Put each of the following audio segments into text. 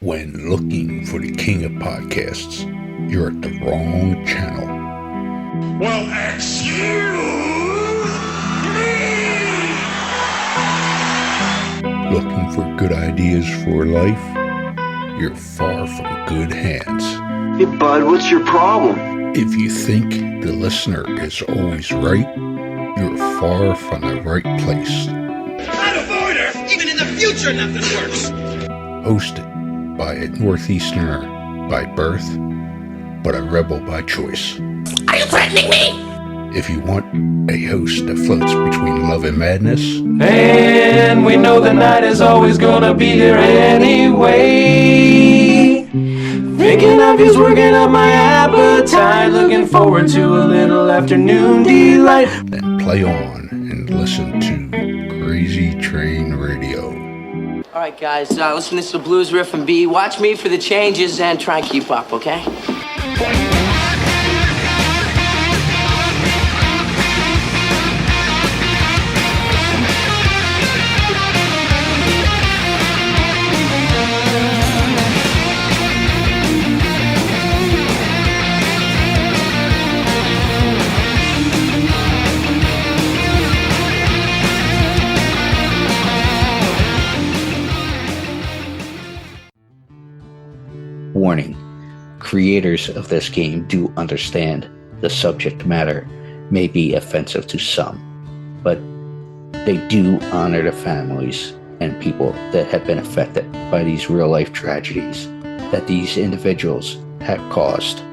When looking for the king of podcasts, you're at the wrong channel. Well, excuse me! Looking for good ideas for life? You're far from good hands. Hey, bud, what's your problem? If you think the listener is always right, you're far from the right place. Out of order! Even in the future, nothing works! Hosted by a Northeasterner by birth, but a rebel by choice. Are you threatening me? If you want a host that floats between love and madness, and we know the night is always gonna be here anyway. Thinking of you's working up my appetite, looking forward to a little afternoon delight. then play on and listen to Crazy Train Radio. All right, guys, listen to this blues riff and B. Watch me for the changes and try and keep up, okay? Warning, creators of this game do understand the subject matter may be offensive to some, but they do honor the families and people that have been affected by these real-life tragedies that these individuals have caused.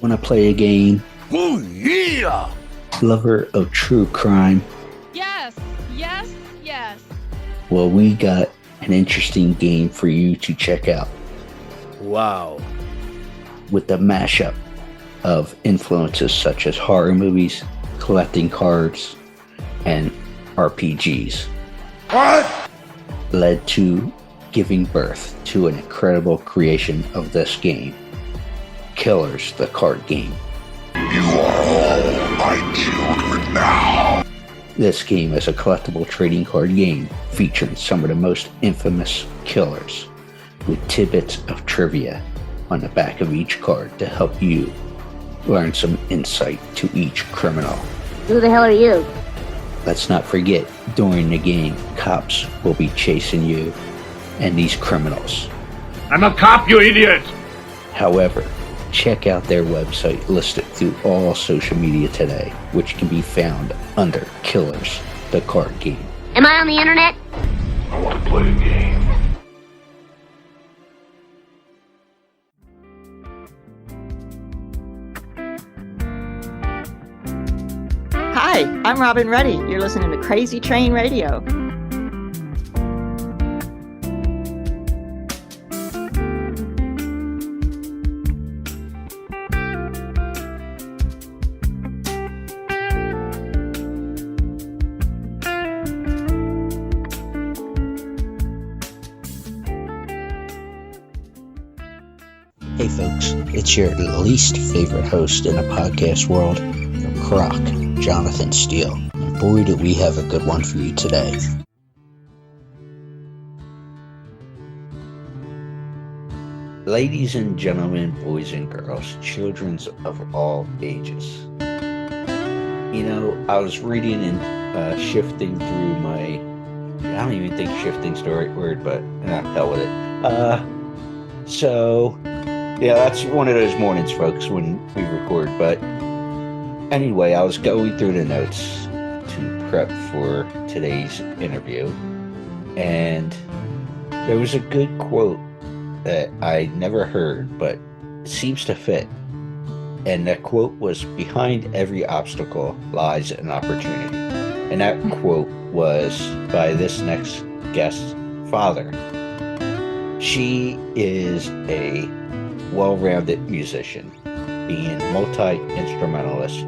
Want to play a game? Oh, yeah! Lover of true crime? Yes, yes, yes. Well, we got an interesting game for you to check out. Wow. With the mashup of influences such as horror movies, collecting cards, and RPGs. What? Led to giving birth to an incredible creation of this game, Killers, the card game. You are all my children now. This game is a collectible trading card game featuring some of the most infamous killers, with tidbits of trivia on the back of each card to help you learn some insight to each criminal. Who the hell are you? Let's not forget, during the game, cops will be chasing you and these criminals. I'm a cop, you idiot! However, check out their website listed through all social media today, which can be found under Killers, the card game. Am I on the internet? I want to play a game. Hi, I'm Robin Ruddy. You're listening to Crazy Train Radio. Hey folks, it's your least favorite host in the podcast world, Croc, Jonathan Steele. And boy, do we have a good one for you today. Ladies and gentlemen, boys and girls, children of all ages. You know, I was reading and shifting through my, I don't even think shifting's the right word, but hell with it. So, yeah, that's one of those mornings, folks, when we record. But anyway, I was going through the notes to prep for today's interview, and there was a good quote that I never heard, but it seems to fit. And that quote was, "Behind every obstacle lies an opportunity." And that quote was by this next guest's father. She is a well-rounded musician, being multi-instrumentalist.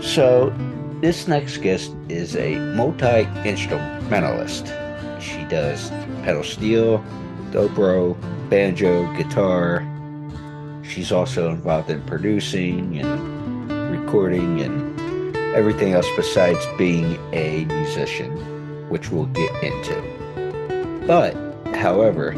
So this next guest is a multi-instrumentalist. She does pedal steel, dobro, banjo, guitar. She's also involved in producing and recording and everything else besides being a musician, which we'll get into. But However,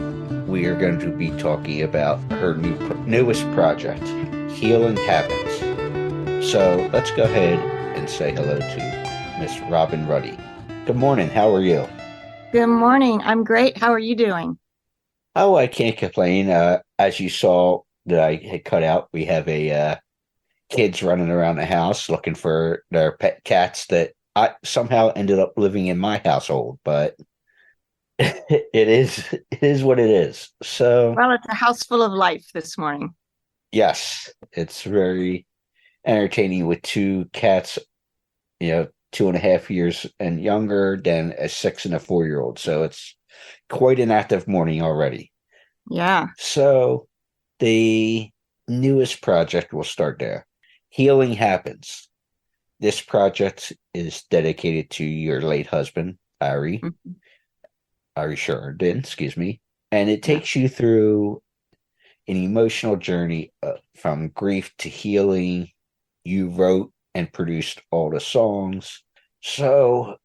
we are going to be talking about her newest project, Healing Happens. So let's go ahead and say hello to Miss Robin Ruddy. Good morning. How are you? Good morning. I'm great. How are you doing? Oh, I can't complain. As you saw that I had cut out, we have a kids running around the house looking for their pet cats that I somehow ended up living in my household, but it is what it is. So, Well, it's a house full of life this morning. yes, it's very entertaining with two cats, 2.5 years and younger, than a 6 and a 4-year-old. So it's quite an active morning already. Yeah. So the newest project will start there. Healing Happens. This project is dedicated to your late husband, Larry Sheridan, and it takes you through an emotional journey from grief to healing. You wrote and produced all the songs. So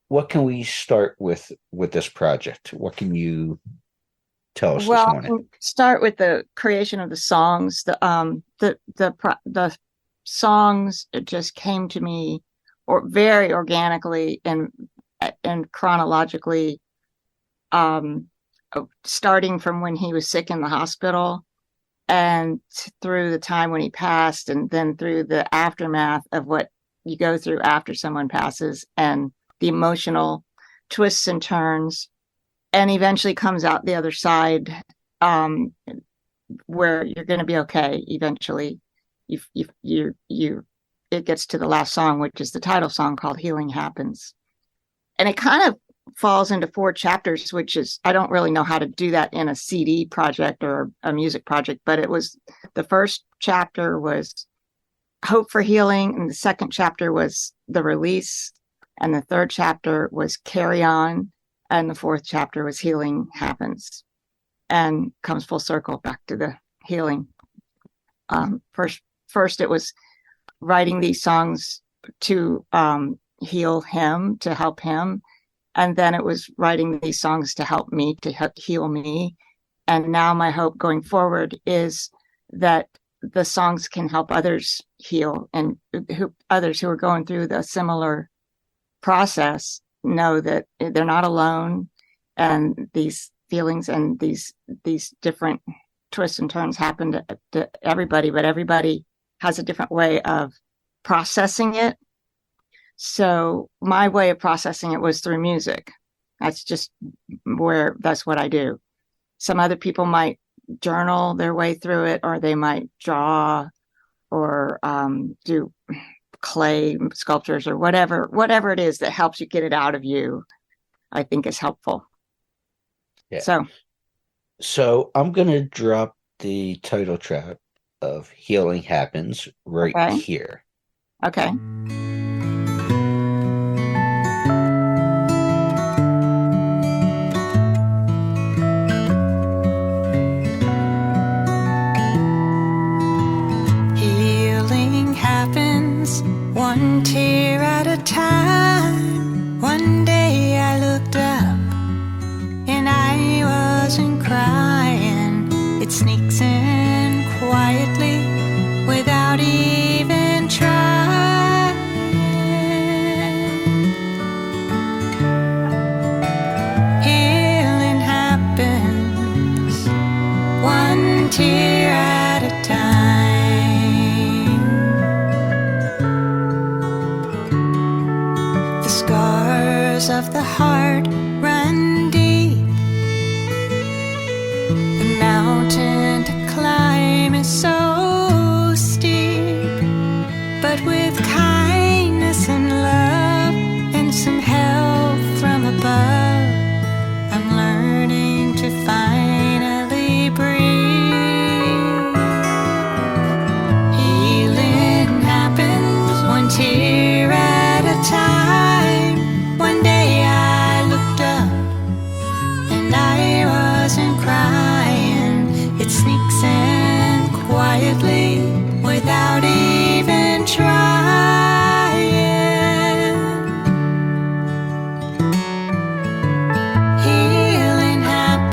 what can we start with this project? What can you tell us this morning? Start with the creation of the songs. The songs just came to me, or very organically and chronologically, starting from when he was sick in the hospital and through the time when he passed, and then through the aftermath of what you go through after someone passes, and the emotional twists and turns, and eventually comes out the other side, where you're going to be okay. Eventually, it gets to the last song, which is the title song called "Healing Happens," and it kind of falls into 4 chapters, which is, I don't really know how to do that in a CD project or a music project, but it was, the first chapter was Hope for Healing, and the second chapter was The Release, and the third chapter was Carry On, and the fourth chapter was Healing Happens, and comes full circle back to the healing. First it was writing these songs to heal him, to help him, and then it was writing these songs to help me, to heal me. And now my hope going forward is that the songs can help others heal, and others who are going through the similar process know that they're not alone, and these feelings and these different twists and turns happen to everybody, but everybody has a different way of processing it. So my way of processing it was through music. That's what I do. Some other people might journal their way through it, or they might draw, or do clay sculptures, or whatever it is that helps you get it out of you, I think is helpful. Yeah. So I'm going to drop the title track of Healing Happens right here. Okay. Healing happens one tear at a time. One day I looked up and I wasn't crying. It sneaks in quietly without even trying. Healing happens one tear at a time. The scars of the heart run deep. The mountain to climb is so steep, but with kindness and love and some help from above, I'm learning to finally breathe. Healing happens one tear at a time. One day I looked up and I wasn't crying. It sneaks in quietly without even trying. Healing happens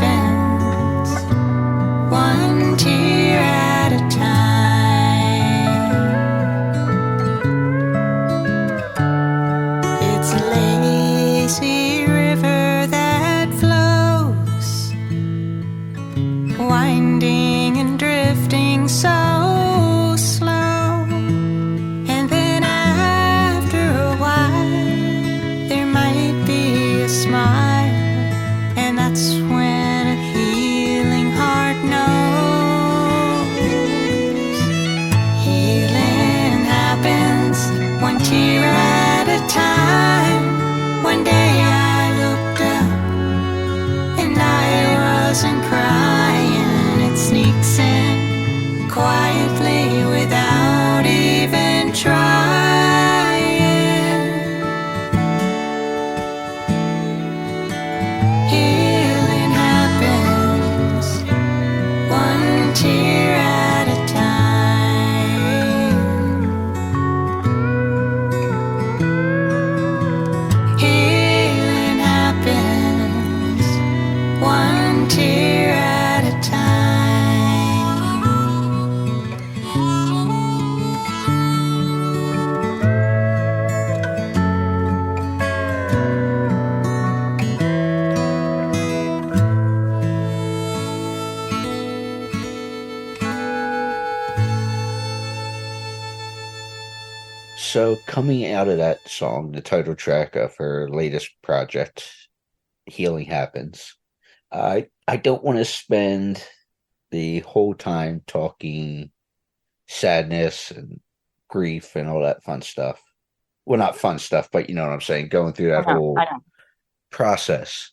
So coming out of that song, the title track of her latest project, Healing Happens, I don't want to spend the whole time talking sadness and grief and all that fun stuff. Well, not fun stuff, but you know what I'm saying, going through that whole process.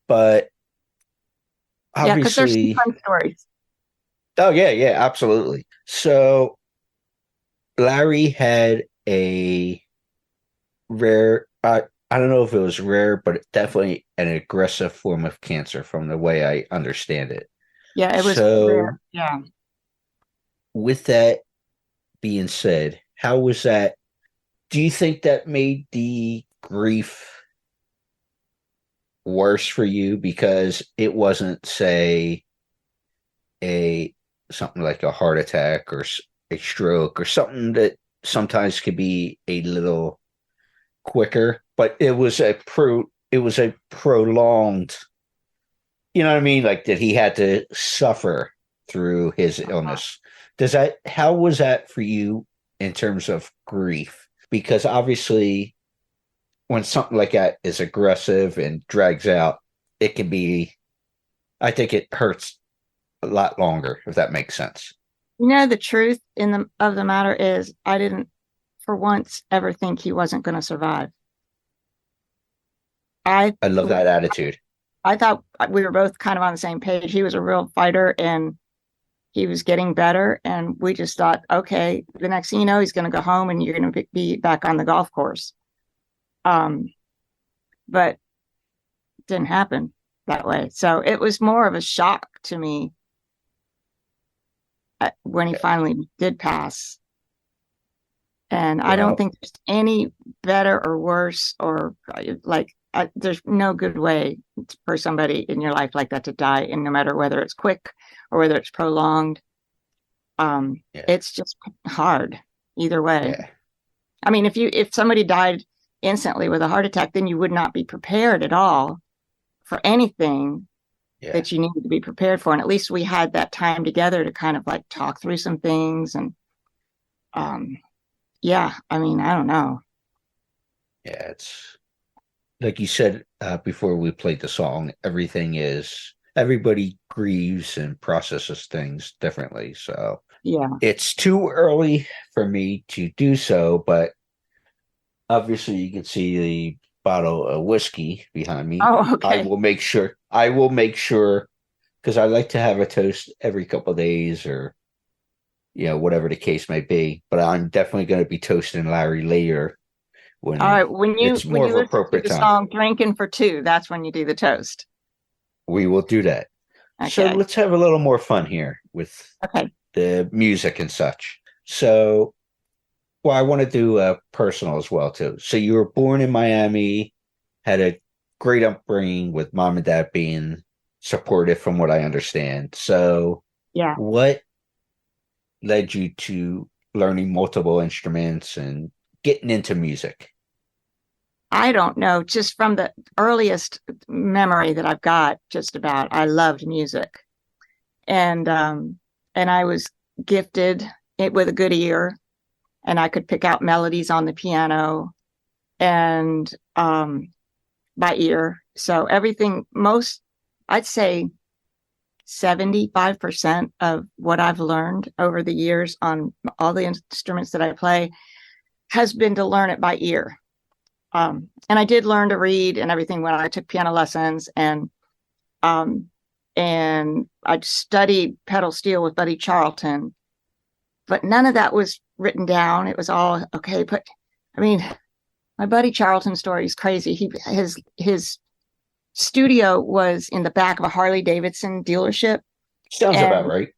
But Yeah, because there's some obviously, fun stories. oh yeah, absolutely. So Larry had a rare, I don't know if it was rare, but definitely an aggressive form of cancer from the way I understand it. Yeah, it was So rare. Yeah. with that being said, how was that? Do you think that made the grief worse for you because it wasn't, say, a something like a heart attack or a stroke or something that sometimes could be a little quicker, but it was a prolonged, you know what I mean, like that he had to suffer through his illness. How was that for you in terms of grief? Because obviously when something like that is aggressive and drags out, it can be, I think it hurts a lot longer, if that makes sense. You know, the truth of the matter is I didn't for once ever think he wasn't going to survive. I love that attitude. I thought we were both kind of on the same page. He was a real fighter and he was getting better. And we just thought, okay, the next thing you know, he's going to go home and you're going to be back on the golf course. But it didn't happen that way. So it was more of a shock to me when he finally did pass. And I don't think there's any better or worse or like, there's no good way for somebody in your life like that to die. And no matter whether it's quick or whether it's prolonged, it's just hard either way. Yeah. I mean, if somebody died instantly with a heart attack, then you would not be prepared at all for anything that you needed to be prepared for. And at least we had that time together to kind of like talk through some things. And I mean, I don't know. Yeah, it's like you said before we played the song, everybody grieves and processes things differently. So it's too early for me to do so, but obviously you can see the bottle of whiskey behind me. Oh, okay. I will make sure because I like to have a toast every couple of days or, you know, whatever the case may be, but I'm definitely going to be toasting Larry later. All right, when you listen to the song "Drinking for Two," that's when you do the toast. We will do that. Okay. So let's have a little more fun here with the music and such. So, well, I want to do personal as well too. So you were born in Miami, had a great upbringing with mom and dad being supportive, from what I understand. So, what led you to learning multiple instruments and getting into music? I don't know. Just from the earliest memory that I've got, just about, I loved music, and I was gifted with a good ear, and I could pick out melodies on the piano, and by ear. So everything, I'd say 75% of what I've learned over the years on all the instruments that I play has been to learn it by ear. And I did learn to read and everything when I took piano lessons, and I studied pedal steel with Buddy Charlton, but none of that was written down. It was all okay. But I mean, my Buddy Charlton story is crazy. His studio was in the back of a Harley Davidson dealership. Sounds about right.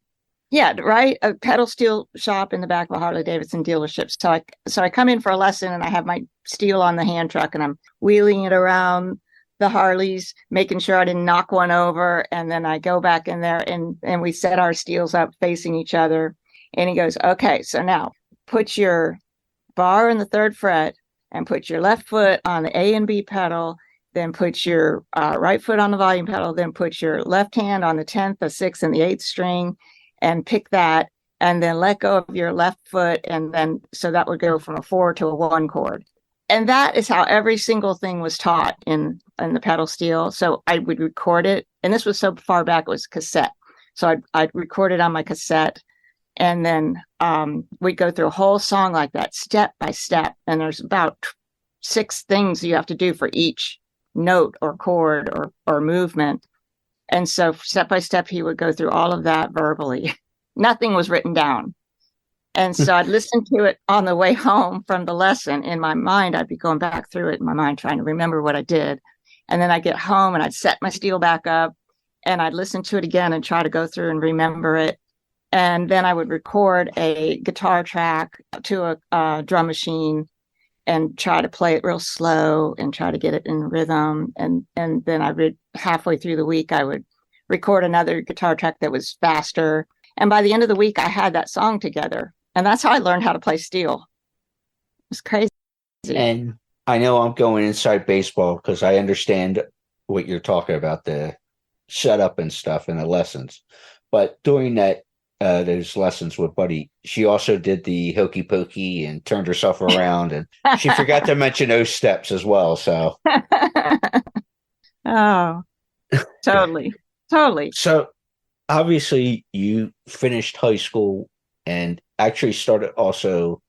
Yeah, right. A pedal steel shop in the back of a Harley Davidson dealership. So I come in for a lesson and I have my steel on the hand truck and I'm wheeling it around the Harleys, making sure I didn't knock one over. And then I go back in there and we set our steels up facing each other. And he goes, okay, so now put your bar in the 3rd fret and put your left foot on the A and B pedal, then put your right foot on the volume pedal, then put your left hand on the 10th, the 6th, and the 8th string, and pick that, and then let go of your left foot. And then, so that would go from a 4 to a 1 chord. And that is how every single thing was taught in the pedal steel. So I would record it. And this was so far back, it was cassette. So I'd record it on my cassette. And then we'd go through a whole song like that, step by step. And there's about 6 things you have to do for each note or chord or movement. And so step by step, he would go through all of that verbally. Nothing was written down. And so I'd listen to it on the way home from the lesson. In my mind, I'd be going back through it in my mind, trying to remember what I did. And then I'd get home and I'd set my steel back up and I'd listen to it again and try to go through and remember it. And then I would record a guitar track to a drum machine and try to play it real slow and try to get it in rhythm. And then I would, halfway through the week, I would record another guitar track that was faster. And by the end of the week, I had that song together. And that's how I learned how to play steel. It was crazy. And I know I'm going inside baseball because I understand what you're talking about, the setup and stuff and the lessons. But during that, those lessons with Buddy, she also did the hokey pokey and turned herself around. And she forgot to mention those steps as well. So. Oh, totally. Totally. So obviously you finished high school and actually started also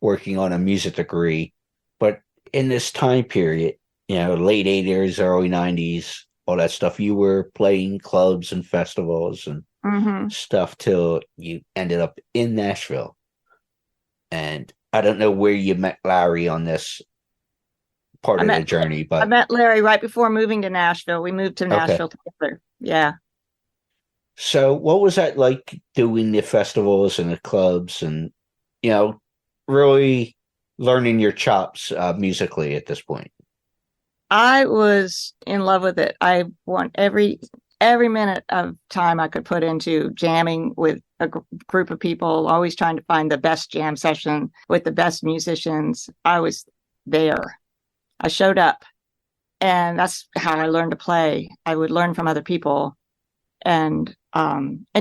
working on a music degree. But in this time period, late 80s, early 90s, all that stuff, you were playing clubs and festivals and stuff till you ended up in Nashville. And I don't know where you met Larry on this part of the journey, but I met Larry right before moving to Nashville. We moved to Nashville together. Yeah. So what was that like, doing the festivals and the clubs and, really learning your chops musically at this point? I was in love with it. I want every minute of time I could put into jamming with a group of people, always trying to find the best jam session with the best musicians. I was there. I showed up, and that's how I learned to play. I would learn from other people, and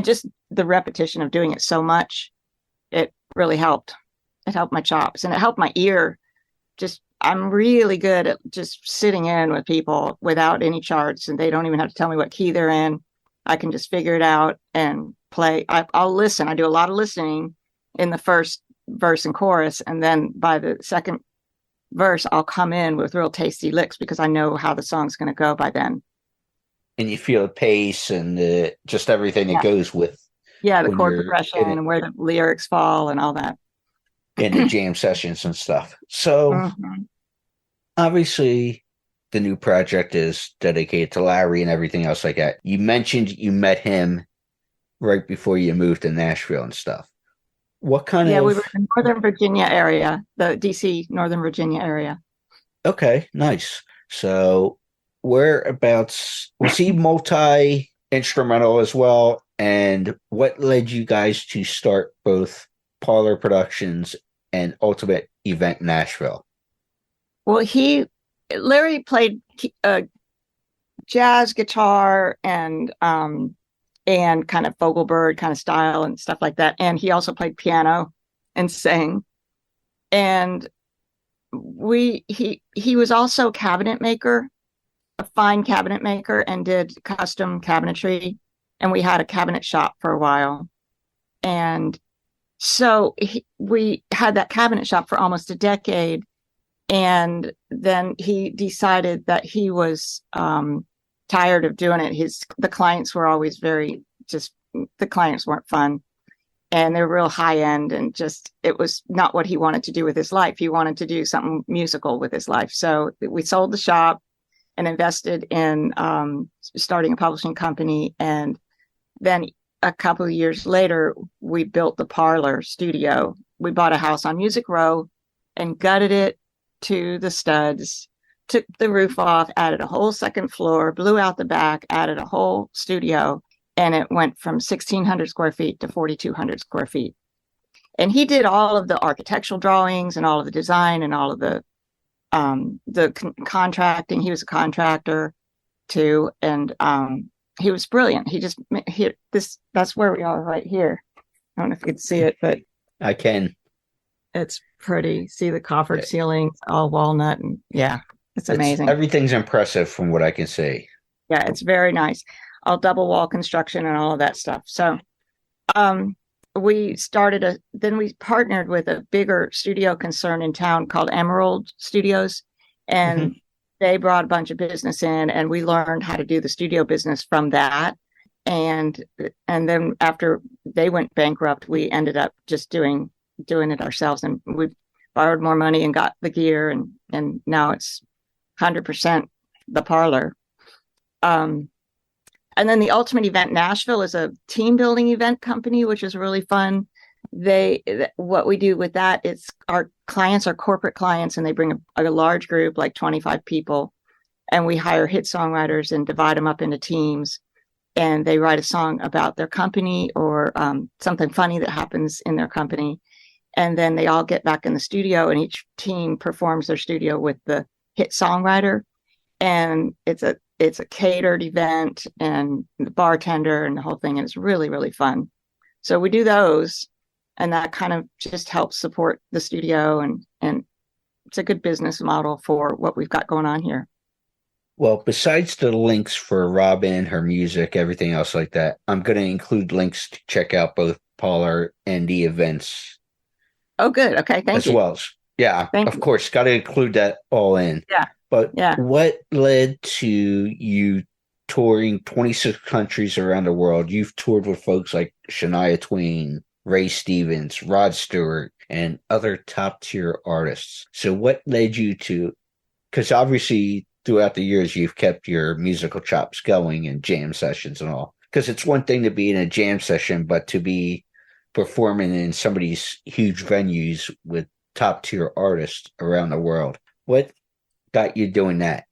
just the repetition of doing it so much, it really helped. It helped my chops, and it helped my ear. I'm really good at just sitting in with people without any charts, and they don't even have to tell me what key they're in. I can just figure it out and play. I'll listen. I do a lot of listening in the first verse and chorus, and then by the second verse, I'll come in with real tasty licks because I know how the song's going to go by then. And you feel the pace and just everything that goes with. Yeah, the chord progression and where the lyrics fall and all that. In the jam sessions and stuff. So obviously the new project is dedicated to Larry and everything else like that. You mentioned you met him right before you moved to Nashville and stuff. What kind of... Yeah, we were in Northern Virginia area, the DC, Northern Virginia area. Okay, nice. So whereabouts, was he multi-instrumental as well? And what led you guys to start both Parlor Productions and Ultimate Event Nashville? Well, Larry played jazz guitar and kind of Fogelberg kind of style and stuff like that. And he also played piano and sang. And he was also a cabinet maker, a fine cabinet maker, and did custom cabinetry. And we had a cabinet shop for a while. And so we had that cabinet shop for almost a decade. And then he decided that he was tired of doing it. The clients were always the clients weren't fun. And they're real high end, and it was not what he wanted to do with his life. He wanted to do something musical with his life. So we sold the shop and invested in starting a publishing company. And then a couple of years later, we built the Parlor studio. We bought a house on Music Row and gutted it to the studs, took the roof off, added a whole second floor, blew out the back, added a whole studio, and it went from 1,600 square feet to 4,200 square feet. And he did all of the architectural drawings and all of the design and all of the contracting. He was a contractor too, and he was brilliant. That's where we are right here. I don't know if you can see it, but I can. it's pretty. See the coffered ceilings, all walnut, and yeah, it's amazing. Everything's impressive from what I can see. Yeah, it's very nice. All double wall construction and all of that stuff. So, then we partnered with a bigger studio concern in town called Emerald Studios, and they brought a bunch of business in, and we learned how to do the studio business from that. And then after they went bankrupt, we ended up just doing it ourselves, and we borrowed more money and got the gear, and now it's 100% the Parlor. And then the Ultimate Event Nashville is a team building event company, which is really fun. What we do with that is our clients are corporate clients, and they bring a large group, like 25 people, and we hire hit songwriters and divide them up into teams, and they write a song about their company or something funny that happens in their company. And then they all get back in the studio, and each team performs their studio with the hit songwriter. And it's a catered event, and the bartender and the whole thing. And it's really, really fun. So we do those, and that kind of just helps support the studio, and it's a good business model for what we've got going on here. Well, besides the links for Robin, her music, everything else like that, I'm going to include links to check out both Parlor and the events. Oh, good. Okay. Thank you. As well as, yeah, of course, got to include that all in. Yeah. But what led to you touring 26 countries around the world? You've toured with folks like Shania Twain, Ray Stevens, Rod Stewart, and other top tier artists. So what led you to, because obviously throughout the years, you've kept your musical chops going and jam sessions and all, because it's one thing to be in a jam session, but to be performing in some of these huge venues with top tier artists around the world. What got you doing that?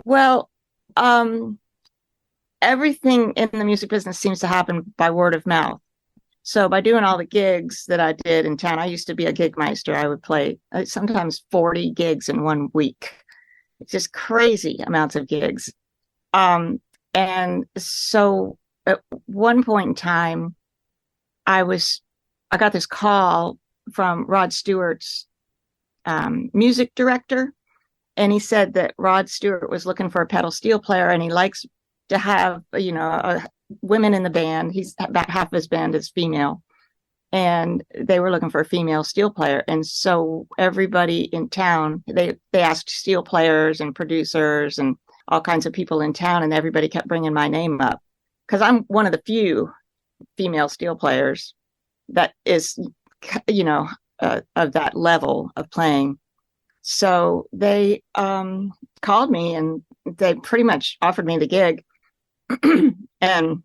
Well, everything in the music business seems to happen by word of mouth. So by doing all the gigs that I did in town, I used to be a gig meister. I would play sometimes 40 gigs in 1 week. It's just crazy amounts of gigs. And so at one point in time, I got this call from Rod Stewart's music director. And he said that Rod Stewart was looking for a pedal steel player, and he likes to have, women in the band. He's about half of his band is female, and they were looking for a female steel player. And so everybody in town, they asked steel players and producers and all kinds of people in town, and everybody kept bringing my name up because I'm one of the few female steel players that is, of that level of playing. So they called me, and they pretty much offered me the gig. and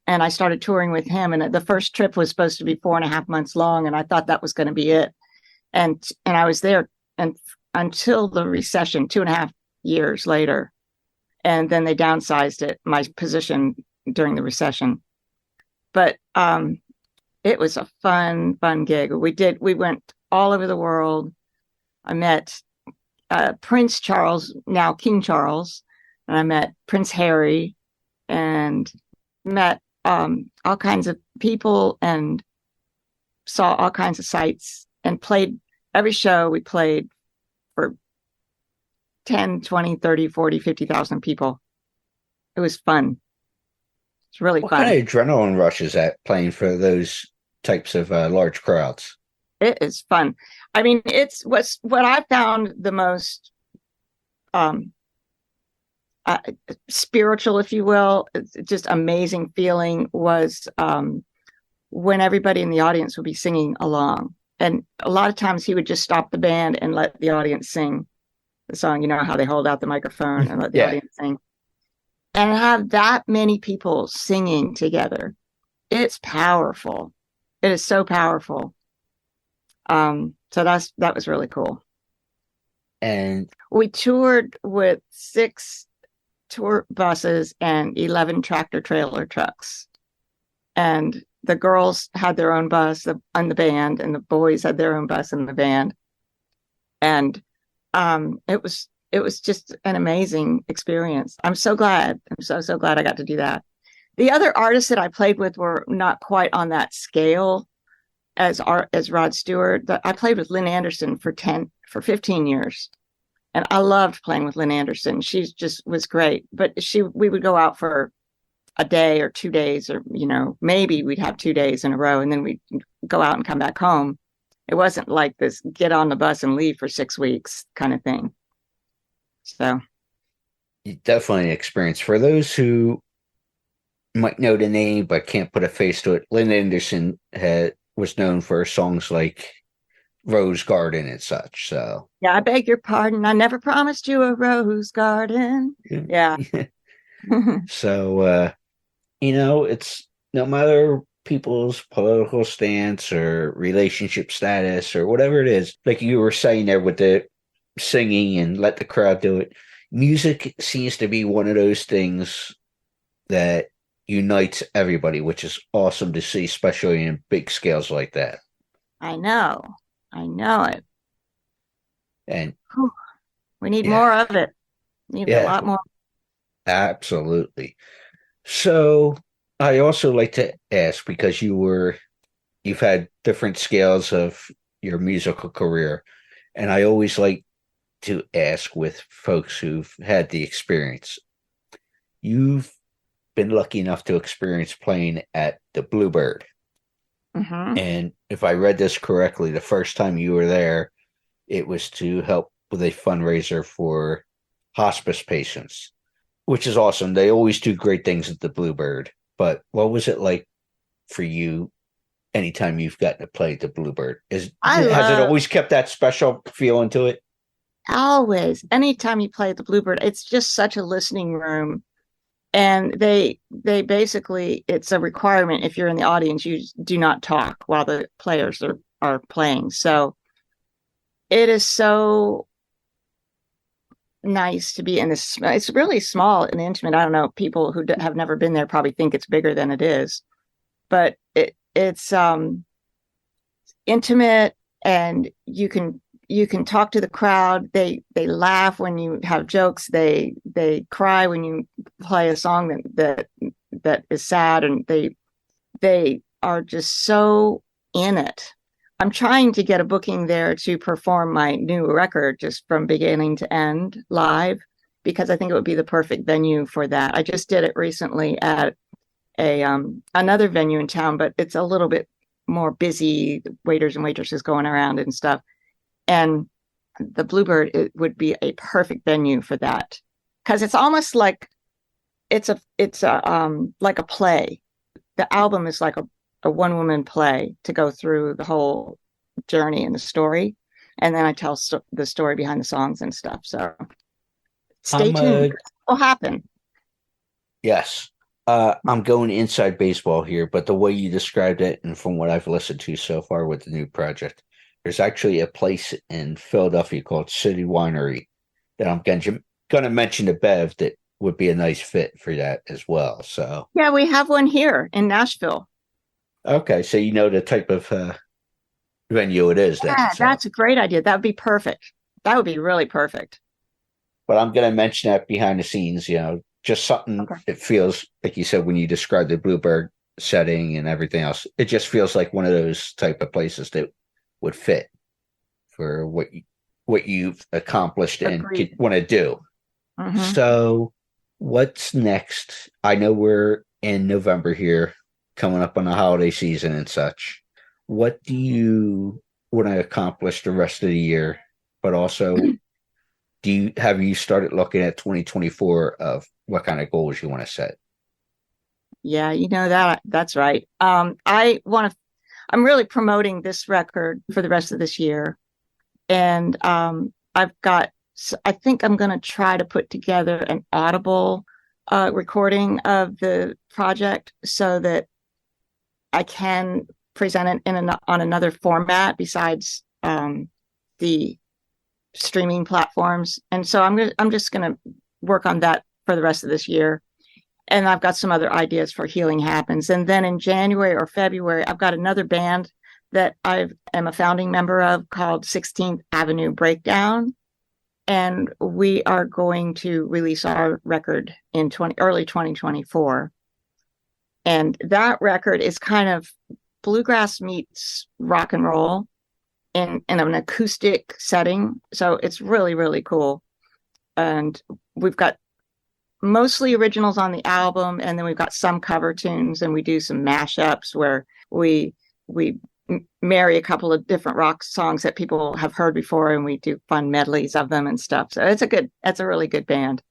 I started touring with him. And the first trip was supposed to be 4.5 months long, and I thought that was going to be it. And I was there until the recession, 2.5 years later. And then they downsized it, my position during the recession. But it was a fun gig. We went all over the world. I met Prince Charles, now King Charles, and I met Prince Harry, and met all kinds of people, and saw all kinds of sights, and played every show. We played for 10, 20, 30, 40, 50,000 people. It was fun. It's really fun. What kind of adrenaline rush is that, playing for those types of large crowds? It is fun. I mean, it's what I found the most spiritual, if you will, just amazing feeling was when everybody in the audience would be singing along. And a lot of times he would just stop the band and let the audience sing the song. You know how they hold out the microphone and let the audience sing. And have that many people singing together. It's powerful. It is so powerful. So that was really cool. And we toured with 6 tour buses and 11 tractor trailer trucks. And the girls had their own bus on the band, and the boys had their own bus in the band. And it was just an amazing experience. I'm so glad. I'm so glad I got to do that. The other artists that I played with were not quite on that scale as Rod Stewart. I played with Lynn Anderson for 15 years. And I loved playing with Lynn Anderson. She just was great. But we would go out for a day or 2 days, or, maybe we'd have 2 days in a row, and then we'd go out and come back home. It wasn't like this get on the bus and leave for 6 weeks kind of thing. So. Definitely an experience. For those who might know the name but can't put a face to it, Lynn Anderson was known for songs like Rose Garden and such. So yeah, I beg your pardon. I never promised you a rose garden. Yeah. So it's no matter people's political stance or relationship status or whatever it is, like you were saying there with the singing and let the crowd do it. Music seems to be one of those things that unites everybody, which is awesome to see, especially in big scales like that. I know it. And we need more of it. We need a lot more. Absolutely. So I also like to ask, because you've had different scales of your musical career, and I always like to ask with folks who've had the experience. You've been lucky enough to experience playing at the Bluebird. Mm-hmm. And if I read this correctly, the first time you were there, it was to help with a fundraiser for hospice patients, which is awesome. They always do great things at the Bluebird. But what was it like for you anytime you've gotten to play at the Bluebird? Has it always kept that special feeling to it? Always. Anytime you play at the Bluebird, it's just such a listening room. And they basically, it's a requirement. If you're in the audience, you do not talk while the players are playing. So it is so nice to be in this. It's really small and intimate. I don't know. People who have never been there probably think it's bigger than it is, but it's intimate, and you can talk to the crowd. They laugh when you have jokes. They cry when you play a song that is sad, and they are just so in it. I'm trying to get a booking there to perform my new record just from beginning to end live, because I think it would be the perfect venue for that. I just did it recently at another venue in town, but it's a little bit more busy, waiters and waitresses going around and stuff. And the Bluebird, it would be a perfect venue for that, because it's almost like it's like a play. The album is like a one-woman play to go through the whole journey and the story, and then I tell the story behind the songs and stuff. So stay tuned. It will happen. Yes. I'm going inside baseball here, but the way you described it, and from what I've listened to so far with the new project, there's actually a place in Philadelphia called City Winery that I'm going to mention to Bev that would be a nice fit for that as well. So yeah, we have one here in Nashville. Okay, so you know the type of venue it is. Yeah, that's a great idea. That would be perfect. That would be really perfect. But I'm going to mention that behind the scenes, just something it feels like you said when you described the Bluebird setting and everything else. It just feels like one of those type of places that would fit for what you've accomplished and want to do. Mm-hmm. So what's next? I know we're in November here, coming up on the holiday season and such. What do you want to accomplish the rest of the year? But also, have you started looking at 2024 of what kind of goals you want to set? Yeah, that's right. I'm really promoting this record for the rest of this year. And I think I'm going to try to put together an audible recording of the project so that I can present it on another format besides the streaming platforms. And so I'm just going to work on that for the rest of this year. And I've got some other ideas for Healing Happens. And then in January or February, I've got another band that I am a founding member of called 16th Avenue Breakdown. And we are going to release our record in early 2024. And that record is kind of bluegrass meets rock and roll in an acoustic setting. So it's really, really cool. And we've got mostly originals on the album, and then we've got some cover tunes, and we do some mashups where we marry a couple of different rock songs that people have heard before, and we do fun medleys of them and stuff. So that's a really good band.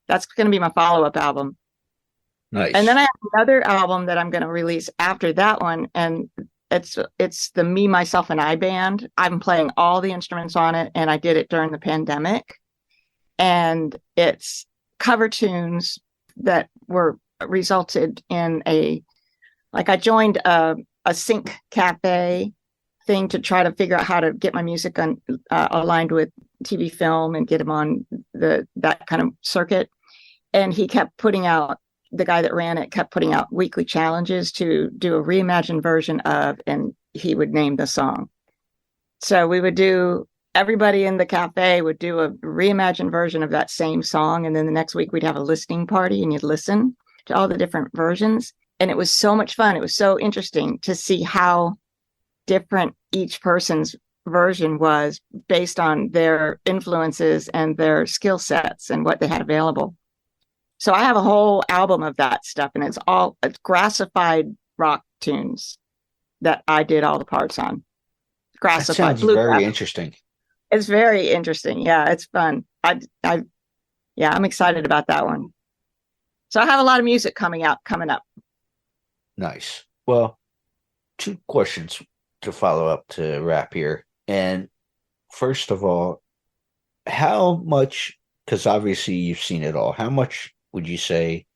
That's going to be my follow-up album. Nice. And then I have another album that I'm going to release after that one, and it's the Me, Myself, and I band. I'm playing all the instruments on it, and I did it during the pandemic. And it's cover tunes that were resulted in I joined a sync cafe thing to try to figure out how to get my music aligned with TV film and get them on that kind of circuit. And he kept putting out, the guy that ran it kept putting out weekly challenges to do a reimagined version of, and he would name the song. So we would do, everybody in the cafe would do a reimagined version of that same song. And then the next week we'd have a listening party and you'd listen to all the different versions. And it was so much fun. It was so interesting to see how different each person's version was based on their influences and their skill sets and what they had available. So I have a whole album of that stuff, and it's grassified rock tunes that I did all the parts on. Grassified. That sounds very interesting. It's very interesting. Yeah, it's fun. I'm excited about that one. So I have a lot of music coming up. Nice. Well, 2 questions to follow up to wrap here. And first of all, how much, because obviously you've seen it all, how much would you say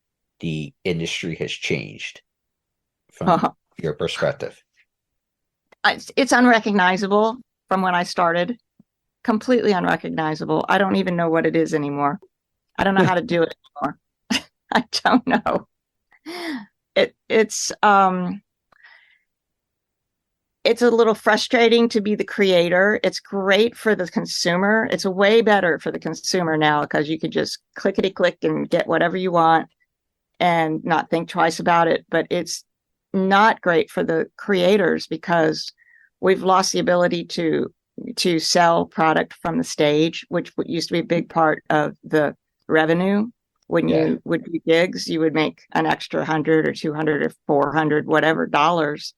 the industry has changed from your perspective? It's unrecognizable from when I started. Completely unrecognizable. I don't even know what it is anymore. I don't know how to do it anymore. I don't know. It's a little frustrating to be the creator. It's great for the consumer. It's way better for the consumer now because you can just clickety click and get whatever you want and not think twice about it. But it's not great for the creators because we've lost the ability to sell product from the stage, which used to be a big part of the revenue. When you would do gigs, you would make an extra 100 or 200 or 400, whatever dollars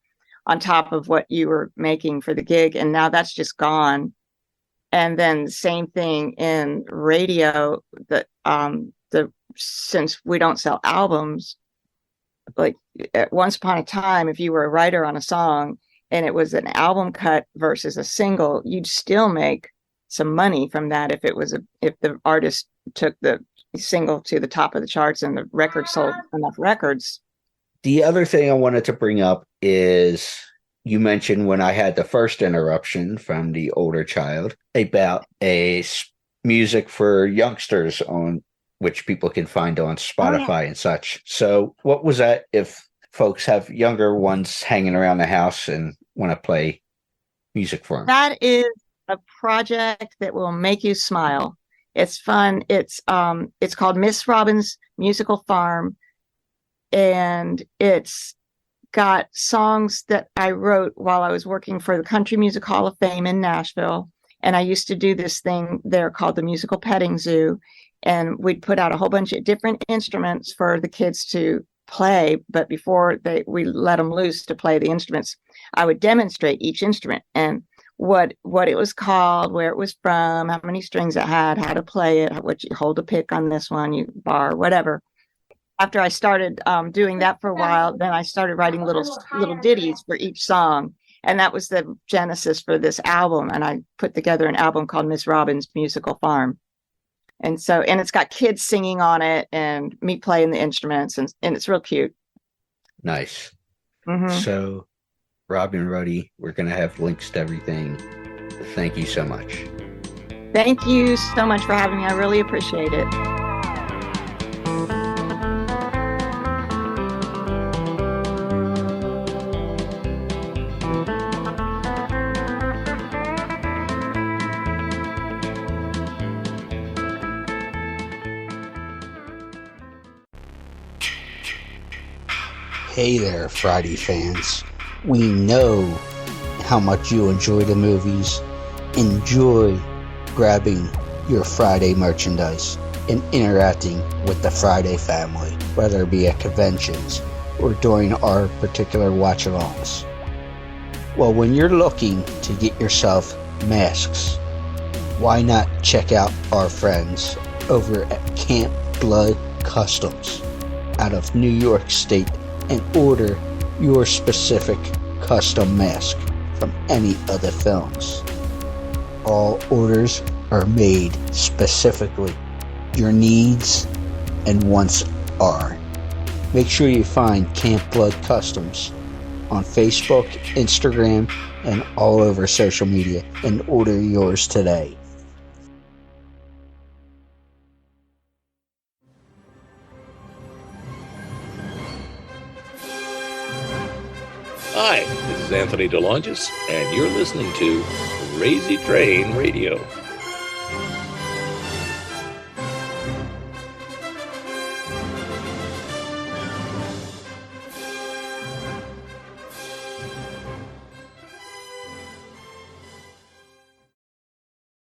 on top of what you were making for the gig. And now that's just gone. And then same thing in radio, that since we don't sell albums, like once upon a time, if you were a writer on a song and it was an album cut versus a single, you'd still make some money from that if the artist took the single to the top of the charts and the record sold enough records. The other thing I wanted to bring up is you mentioned when I had the first interruption from the older child about music for youngsters on which people can find on Spotify and such. So what was that if folks have younger ones hanging around the house and want to play music for them? That is a project that will make you smile. It's fun. It's called Miss Robin's Musical Farm, and it's got songs that I wrote while I was working for the Country Music Hall of Fame in Nashville. And I used to do this thing there called the Musical Petting Zoo, and we'd put out a whole bunch of different instruments for the kids to play. But before we let them loose to play the instruments, I would demonstrate each instrument and what it was called, where it was from, how many strings it had, how to play it, what you hold a pick on this one, you bar, whatever. After I started doing that for a while, then I started writing little ditties for each song. And that was the genesis for this album. And I put together an album called Miss Robin's Musical Farm. And it's got kids singing on it and me playing the instruments, and it's real cute. Nice. Mm-hmm. So, Robin and Ruddy, we're going to have links to everything. Thank you so much. Thank you so much for having me. I really appreciate it. Hey there, Friday fans. We know how much you enjoy the movies. Enjoy grabbing your Friday merchandise and interacting with the Friday family, whether it be at conventions or during our particular watch-alongs. Well, when you're looking to get yourself masks, why not check out our friends over at Camp Blood Customs out of New York State and order your specific custom mask from any of the films. All orders are made specifically. Your needs and wants are. Make sure you find Camp Blood Customs on Facebook, Instagram, and all over social media and order yours today. Hi, this is Anthony DeLongis, and you're listening to Crazy Train Radio.